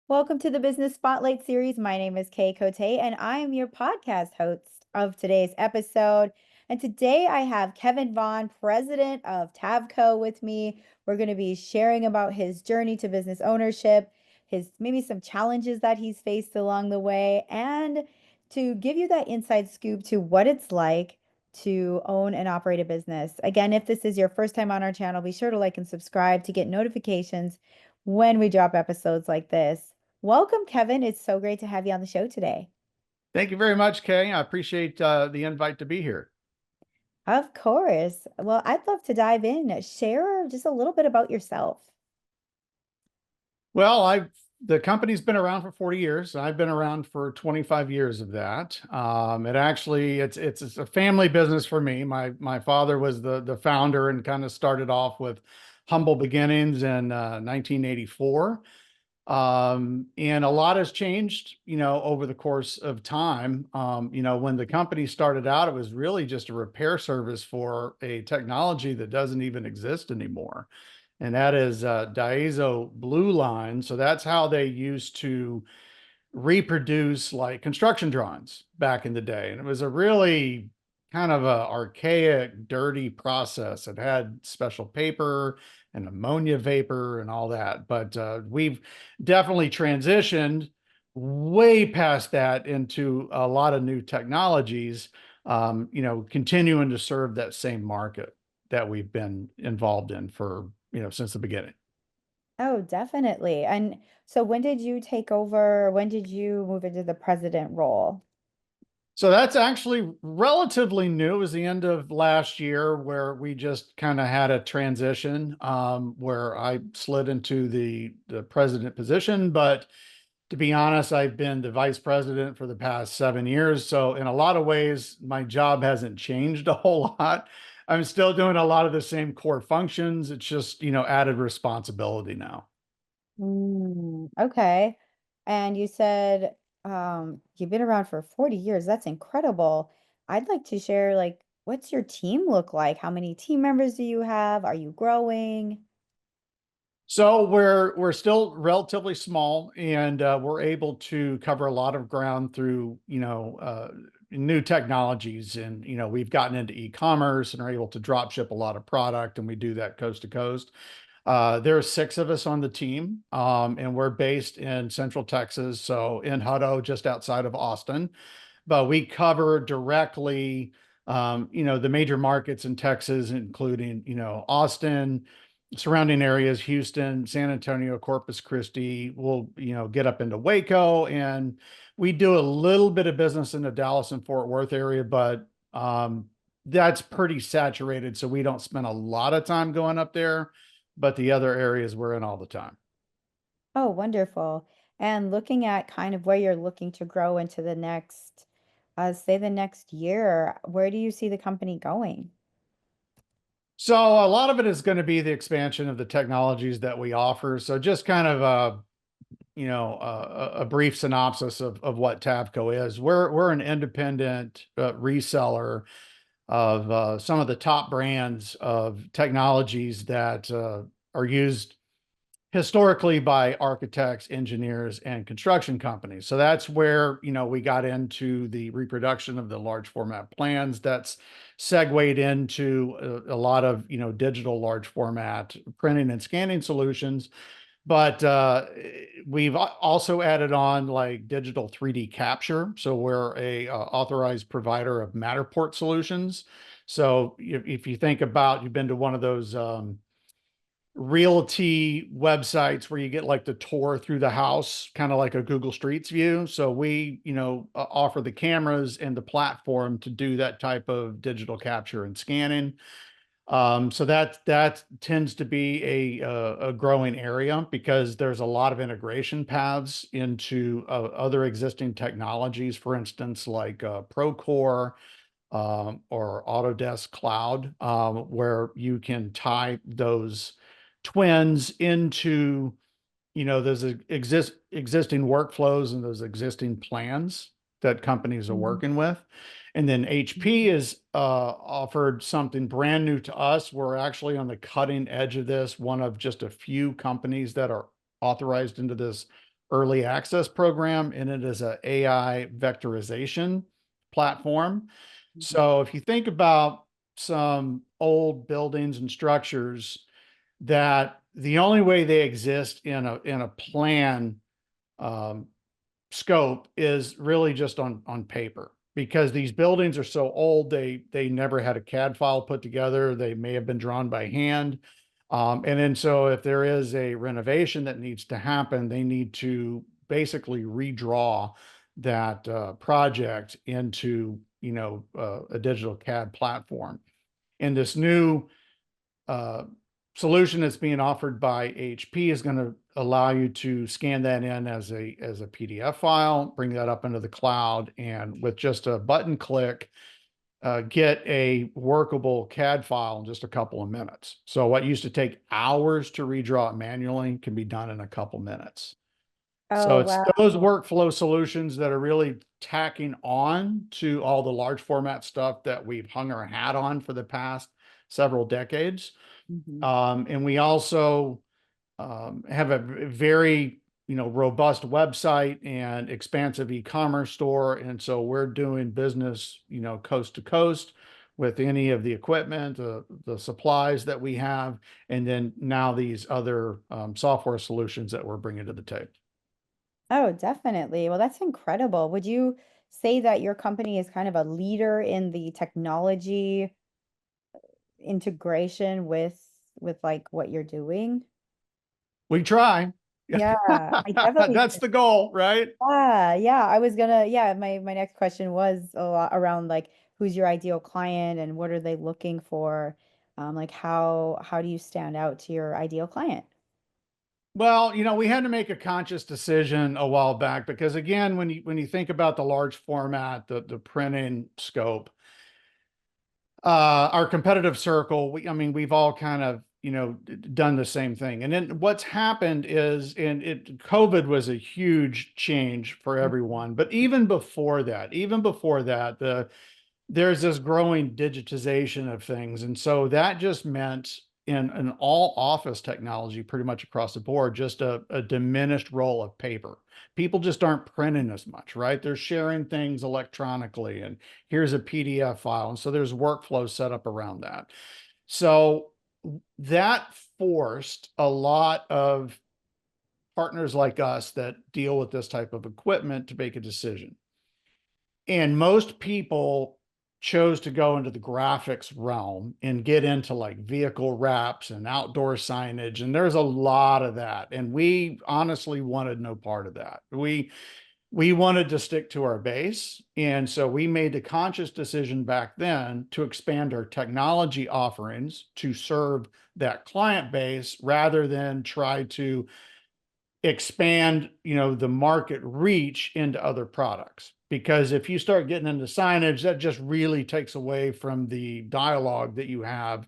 Welcome to the Business Spotlight series. My name is Kay Cote, and I am your podcast host of today's episode. And today I have Kevin Vaughan, president of Tavco, with me. We're going to be sharing about his journey to business ownership, his maybe some challenges that he's faced along the way, and to give you that inside scoop to what it's like to own and operate a business. Again, if this is your first time on our channel, be sure to like and subscribe to get notifications when we drop episodes like this. Welcome, Kevin. It's so great to have you on the show today. Thank you very much, Kay. I appreciate the invite to be here. Of course. Well, I'd love to dive in. Share just a little bit about yourself. Well, the company's been around for 40 years. I've been around for 25 years of that. It's a family business for me. My father was the founder and kind of started off with humble beginnings in 1984. And a lot has changed, over the course of time. When the company started out, it was really just a repair service for a technology that doesn't even exist anymore. And that is diazo blue line. So that's how they used to reproduce like construction drawings back in the day. And it was a really kind of a archaic, dirty process. It had special paper and ammonia vapor and all that. But we've definitely transitioned way past that into a lot of new technologies, continuing to serve that same market that we've been involved in for, since the beginning. Oh, definitely. And so when did you take over? When did you move into the president role? So that's actually relatively new. It was the end of last year where we just kind of had a transition where I slid into the president position. But to be honest, I've been the vice president for the past 7 years. So in a lot of ways, my job hasn't changed a whole lot. I'm still doing a lot of the same core functions. It's just, added responsibility now. Okay. And you said you've been around for 40 years. That's incredible. I'd like to share, like, what's your team look like? How many team members do you have? Are you growing? So we're still relatively small, and we're able to cover a lot of ground through new technologies, and we've gotten into e-commerce and are able to drop ship a lot of product, and we do that coast to coast. There are six of us on the team, and we're based in Central Texas, so in Hutto, just outside of Austin. But we cover directly, the major markets in Texas, including Austin, surrounding areas, Houston, San Antonio, Corpus Christi. We'll, get up into Waco, and we do a little bit of business in the Dallas and Fort Worth area, but that's pretty saturated. So we don't spend a lot of time going up there, but the other areas we're in all the time. Oh, wonderful. And looking at kind of where you're looking to grow into the next, say the next year, where do you see the company going? So a lot of it is going to be the expansion of the technologies that we offer. So just kind of a brief synopsis of what Tavco is. We're an independent reseller of some of the top brands of technologies that are used historically by architects, engineers, and construction companies. So that's where, we got into the reproduction of the large format plans. That's segued into a lot of, digital large format printing and scanning solutions. But we've also added on like digital 3D capture. So we're a authorized provider of Matterport solutions. So if you think about, you've been to one of those realty websites where you get like the tour through the house, kind of like a Google Streets view. So we, offer the cameras and the platform to do that type of digital capture and scanning. So that tends to be a growing area because there's a lot of integration paths into other existing technologies, for instance, like Procore or Autodesk Cloud, where you can tie those twins into those existing workflows and those existing plans that companies are Mm. working with. And then HP has offered something brand new to us. We're actually on the cutting edge of this, one of just a few companies that are authorized into this early access program, and it is a AI vectorization platform. Mhm. So if you think about some old buildings and structures that the only way they exist in a plan um, scope is really just on paper, because these buildings are so old, they never had a CAD file put together. They may have been drawn by hand. And then so if there is a renovation that needs to happen, they need to basically redraw that project into, a digital CAD platform. And this new uh, solution that's being offered by HP is going to allow you to scan that in as a PDF file, bring that up into the cloud, and with just a button click, get a workable CAD file in just a couple of minutes. So what used to take hours to redraw it manually can be done in a couple minutes. So Oh, it's wow. those workflow solutions that are really tacking on to all the large format stuff that we've hung our hat on for the past several decades. Mhm. And we also have a very robust website and expansive e-commerce store, and so we're doing business coast to coast with any of the equipment, the supplies that we have, and then now these other software solutions that we're bringing to the table. Oh, definitely. Well, that's incredible. Would you say that your company is kind of a leader in the technology integration with like what you're doing? We try. Yeah, I definitely That's the goal, right? yeah, I was gonna, yeah, my next question was a lot around like who's your ideal client and what are they looking for? Like how do you stand out to your ideal client? Well, we had to make a conscious decision a while back, because again, when you think about the large format, the printing scope, our competitive circle, I mean, we've all kind of, done the same thing. And then what's happened is, COVID was a huge change for everyone. But even before that, there's this growing digitization of things. And so that just meant in all office technology, pretty much across the board, just a diminished role of paper. People just aren't printing as much, right? They're sharing things electronically, and here's a PDF file. And so there's workflows set up around that. So that forced a lot of partners like us that deal with this type of equipment to make a decision. And most people chose to go into the graphics realm and get into like vehicle wraps and outdoor signage. And there's a lot of that. And we honestly wanted no part of that. We wanted to stick to our base. And so we made the conscious decision back then to expand our technology offerings to serve that client base rather than try to expand, the market reach into other products. Because if you start getting into signage, that just really takes away from the dialogue that you have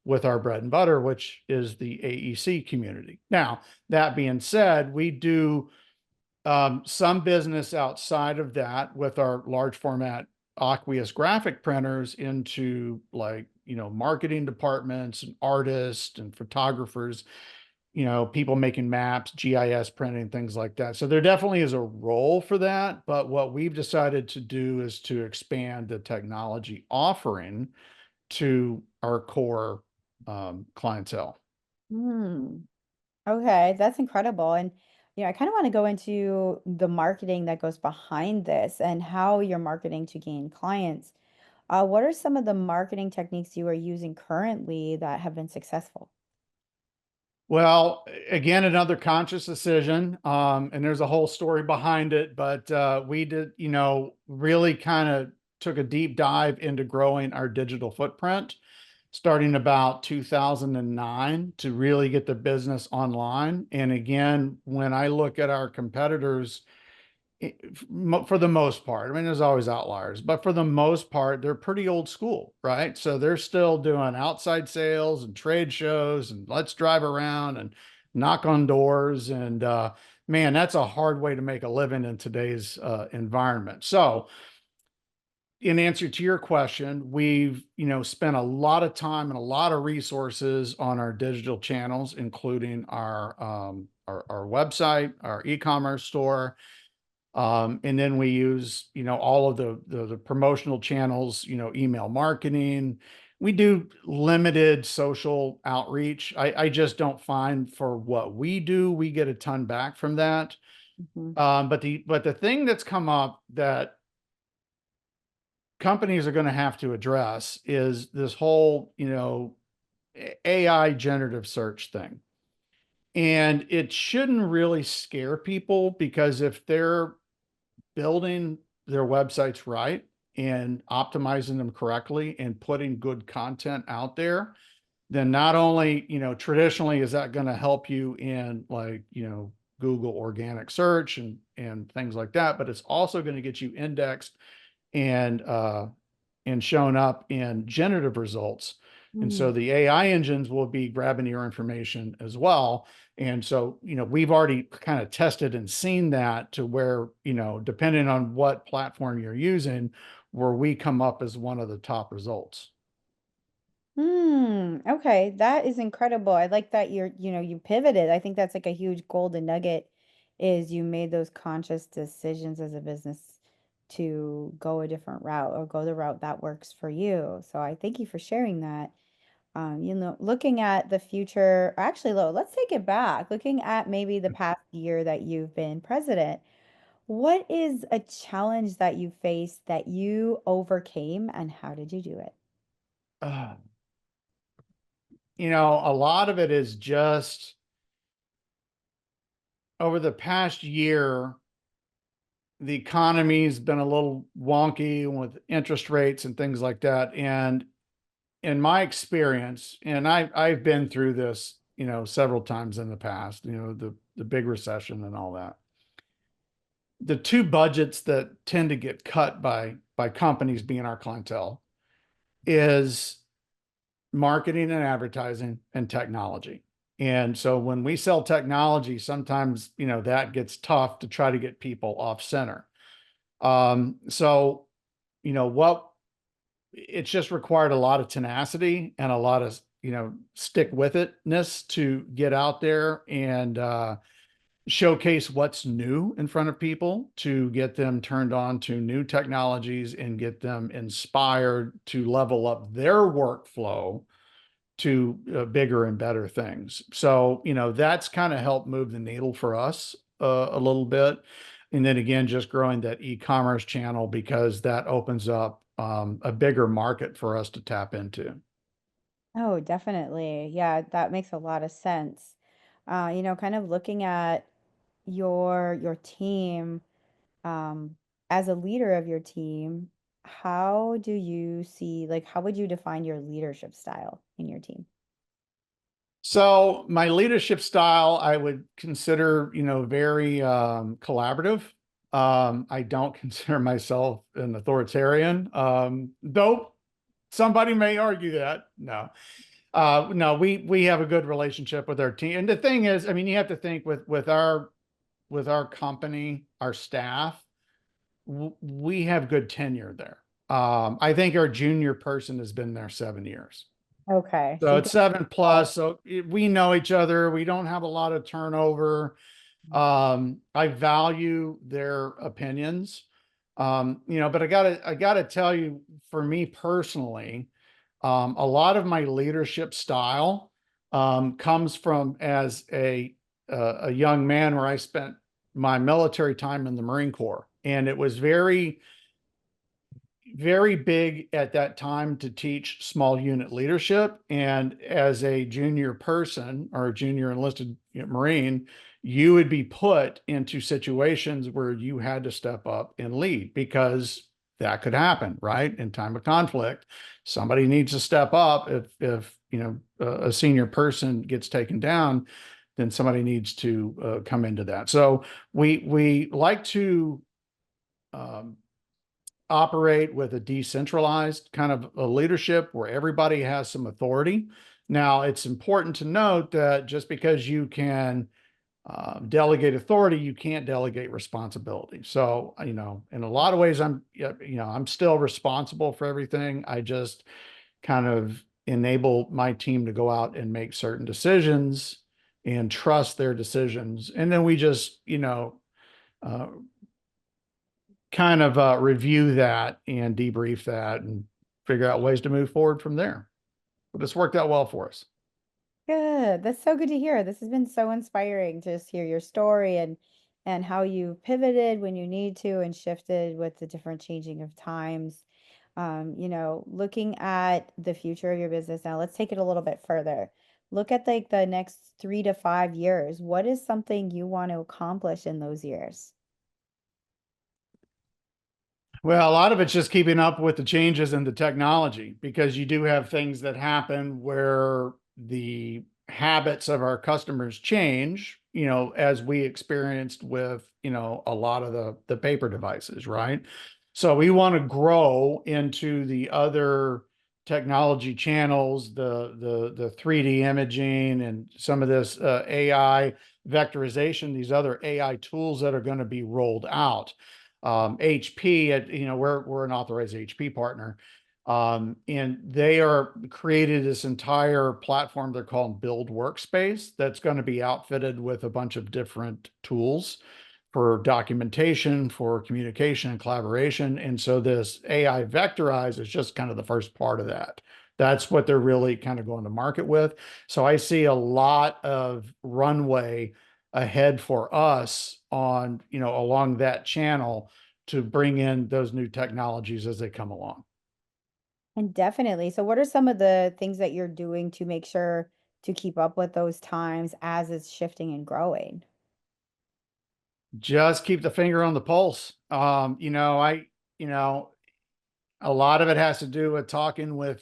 with our bread and butter, which is the AEC community. Now, that being said, we do some business outside of that with our large format aqueous graphic printers into like, marketing departments and artists and photographers, people making maps, GIS printing, things like that. So there definitely is a role for that. But what we've decided to do is to expand the technology offering to our core clientele. Hmm. Okay, that's incredible. And I kind of want to go into the marketing that goes behind this and how you're marketing to gain clients. What are some of the marketing techniques you are using currently that have been successful? Well, again, another conscious decision, and there's a whole story behind it, but we did, really kind of took a deep dive into growing our digital footprint starting about 2009 to really get the business online. And again, when I look at our competitors, for the most part, I mean, there's always outliers, but for the most part, they're pretty old school, right? So they're still doing outside sales and trade shows and let's drive around and knock on doors. And man, that's a hard way to make a living in today's environment. So in answer to your question, we've, spent a lot of time and a lot of resources on our digital channels, including our website, our e-commerce store. And then we use, all of the promotional channels, email marketing. We do limited social outreach. I just don't find for what we do, we get a ton back from that. Mhm. But the thing that's come up that companies are going to have to address is this whole, AI generative search thing. And it shouldn't really scare people because if they're building their websites right and optimizing them correctly and putting good content out there, then not only, traditionally is that going to help you in like, Google organic search and things like that, but it's also going to get you indexed and shown up in generative results. And so Mm. the AI engines will be grabbing your information as well. And so, we've already kind of tested and seen that to where, depending on what platform you're using, where we come up as one of the top results. Okay, that is incredible. I like that you pivoted. I think that's like a huge golden nugget is you made those conscious decisions as a business to go a different route or go the route that works for you. So I thank you for sharing that. Looking at the future, actually, let's take it back. Looking at maybe the past year that you've been president, what is a challenge that you faced that you overcame and how did you do it? Uh, a lot of it is just over the past year, the economy's been a little wonky with interest rates and things like that. And in my experience, and I've been through this, several times in the past, the big recession and all that. The two budgets that tend to get cut by companies being our clientele is marketing and advertising and technology. And so when we sell technology, sometimes, that gets tough to try to get people off center. So, what it's just required a lot of tenacity and a lot of, stick with itness to get out there and showcase what's new in front of people to get them turned on to new technologies and get them inspired to level up their workflow to bigger and better things. So, that's kind of helped move the needle for us a little bit. And then again, just growing that e-commerce channel because that opens up a bigger market for us to tap into. Oh, definitely. Yeah, that makes a lot of sense. Kind of looking at your team, um, as a leader of your team, how do you see, like, how would you define your leadership style in your team? So my leadership style, I would consider, very collaborative. I don't consider myself an authoritarian, though somebody may argue that. No, no, we have a good relationship with our team. And the thing is, I mean, you have to think with our company, our staff, we have good tenure there. I think our junior person has been there 7 years. Okay, so So you it's can. 7+. So we know each other. We don't have a lot of turnover. I value their opinions. But I gotta tell you, for me personally, a lot of my leadership style comes from as a young man where I spent my military time in the Marine Corps, and it was very big at that time to teach small unit leadership. And as a junior person or a junior enlisted Marine, you would be put into situations where you had to step up and lead because that could happen, right? In time of conflict, somebody needs to step up. If a senior person gets taken down, then somebody needs to come into that. So we like to um, operate with a decentralized kind of a leadership where everybody has some authority. Now, it's important to note that just because you can delegate authority, you can't delegate responsibility. So, in a lot of ways, I'm still responsible for everything. I just kind of enable my team to go out and make certain decisions and trust their decisions. And then we just, uh, kind of review that and debrief that and figure out ways to move forward from there. But it's worked out well for us. Good. That's so good to hear. This has been so inspiring to just hear your story and how you pivoted when you need to and shifted with the different changing of times. Looking at the future of your business now, let's take it a little bit further. Look at like the next 3 to 5 years. What is something you want to accomplish in those years? Well, a lot of it's just keeping up with the changes in the technology because you do have things that happen where the habits of our customers change, as we experienced with, a lot of the paper devices, right? So we want to grow into the other technology channels, the 3D imaging and some of this AI vectorization, these other AI tools that are going to be rolled out. HP, we're an authorized HP partner, and they are created this entire platform they're calling Build Workspace that's going to be outfitted with a bunch of different tools for documentation, for communication and collaboration. And so this AI Vectorize is just kind of the first part of that. That's what they're really kind of going to market with. So I see a lot of runway ahead for us on, along that channel to bring in those new technologies as they come along. And definitely. So, what are some of the things that you're doing to make sure to keep up with those times as it's shifting and growing? Just keep the finger on the pulse. A lot of it has to do with talking with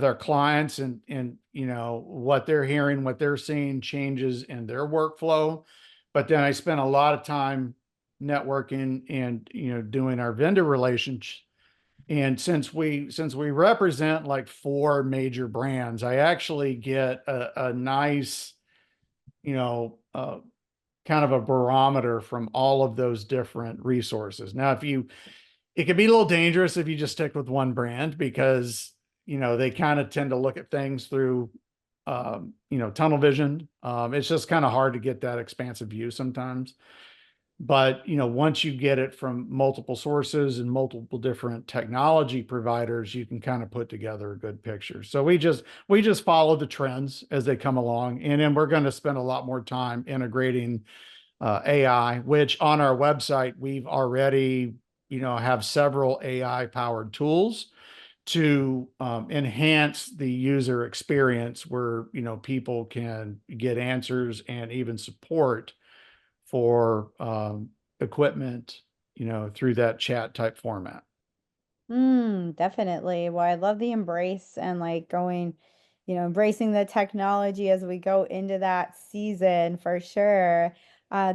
our clients and what they're hearing, what they're seeing changes in their workflow. But then I spent a lot of time networking and doing our vendor relations. And since we represent like four major brands, I actually get a nice, you know, uh, kind of a barometer from all of those different resources. Now, it can be a little dangerous if you just stick with one brand because, they kind of tend to look at things through, tunnel vision. It's just kind of hard to get that expansive view sometimes. But, once you get it from multiple sources and multiple different technology providers, you can kind of put together a good picture. So we just follow the trends as they come along. And then we're going to spend a lot more time integrating AI, which on our website, we've already, have several AI powered tools to enhance the user experience where, people can get answers and even support for equipment, through that chat type format. Definitely. Well, I love the embrace and like going, embracing the technology as we go into that season for sure.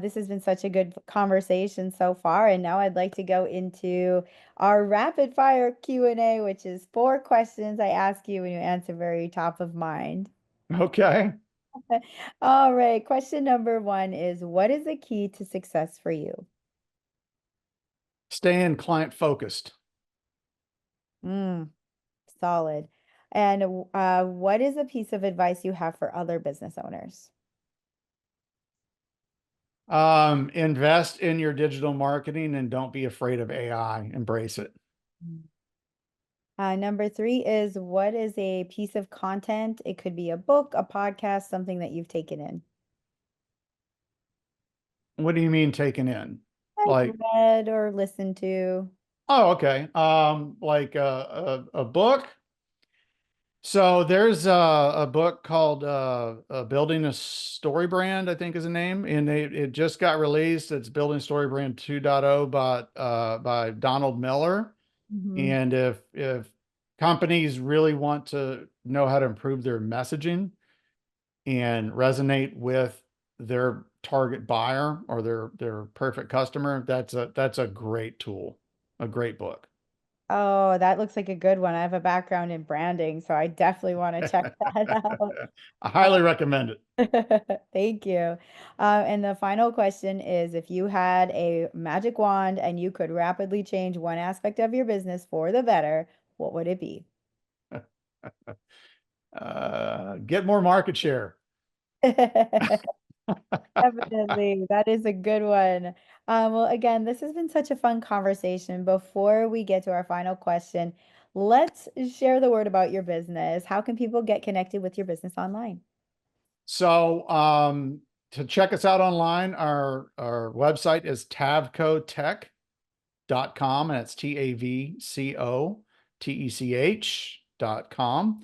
This has been such a good conversation so far, and now I'd like to go into our rapid fire Q&A, which is 4 questions I ask you and you answer very top of mind. Okay. All right, question number 1 is what is the key to success for you? Staying client focused. Mm, solid. And what is a piece of advice you have for other business owners? Invest in your digital marketing and don't be afraid of AI. Embrace it. Mm. Number 3 is what is a piece of content? It could be a book, a podcast, something that you've taken in. What do you mean taken in? Like Like, read or listened to. oh, okay. Like a book. So there's a book called Building a Story Brand, I think is the name, and it just got released. It's Building Story Brand 2.0 by Donald Miller. Hmm. And if companies really want to know how to improve their messaging and resonate with their target buyer or their perfect customer, that's a great tool, a great book. Oh, that looks like a good one. I have a background in branding, so I definitely want to check that out. I highly recommend it. Thank you. And the final question is, if you had a magic wand and you could rapidly change one aspect of your business for the better, what would it be? Get more market share. Definitely. That is a good one. Well, again, this has been such a fun conversation. Before we get to our final question, let's share the word about your business. How can people get connected with your business online? So to check us out online, our website is tavcotech.com, and it's TAVCOTECH.com.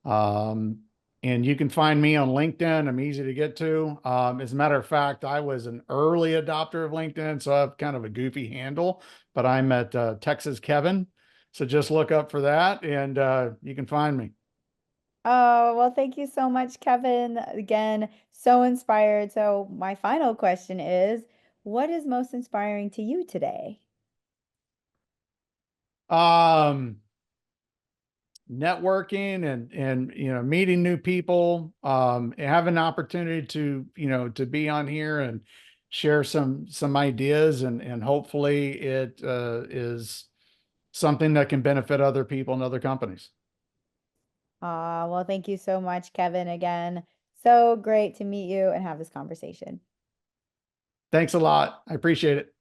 Um, and you can find me on LinkedIn. I'm easy to get to. As a matter of fact, I was an early adopter of LinkedIn, so I have kind of a goofy handle, but I'm at Texas Kevin. So just look up for that and you can find me. Oh, well, thank you so much, Kevin. Again, so inspired. So, my final question is, what is most inspiring to you today? Um, Networking and meeting new people, have an opportunity to to be on here and share some ideas, and hopefully it is something that can benefit other people and other companies. Well, thank you so much, Kevin. Again, so great to meet you and have this conversation. Thanks a lot. I appreciate it.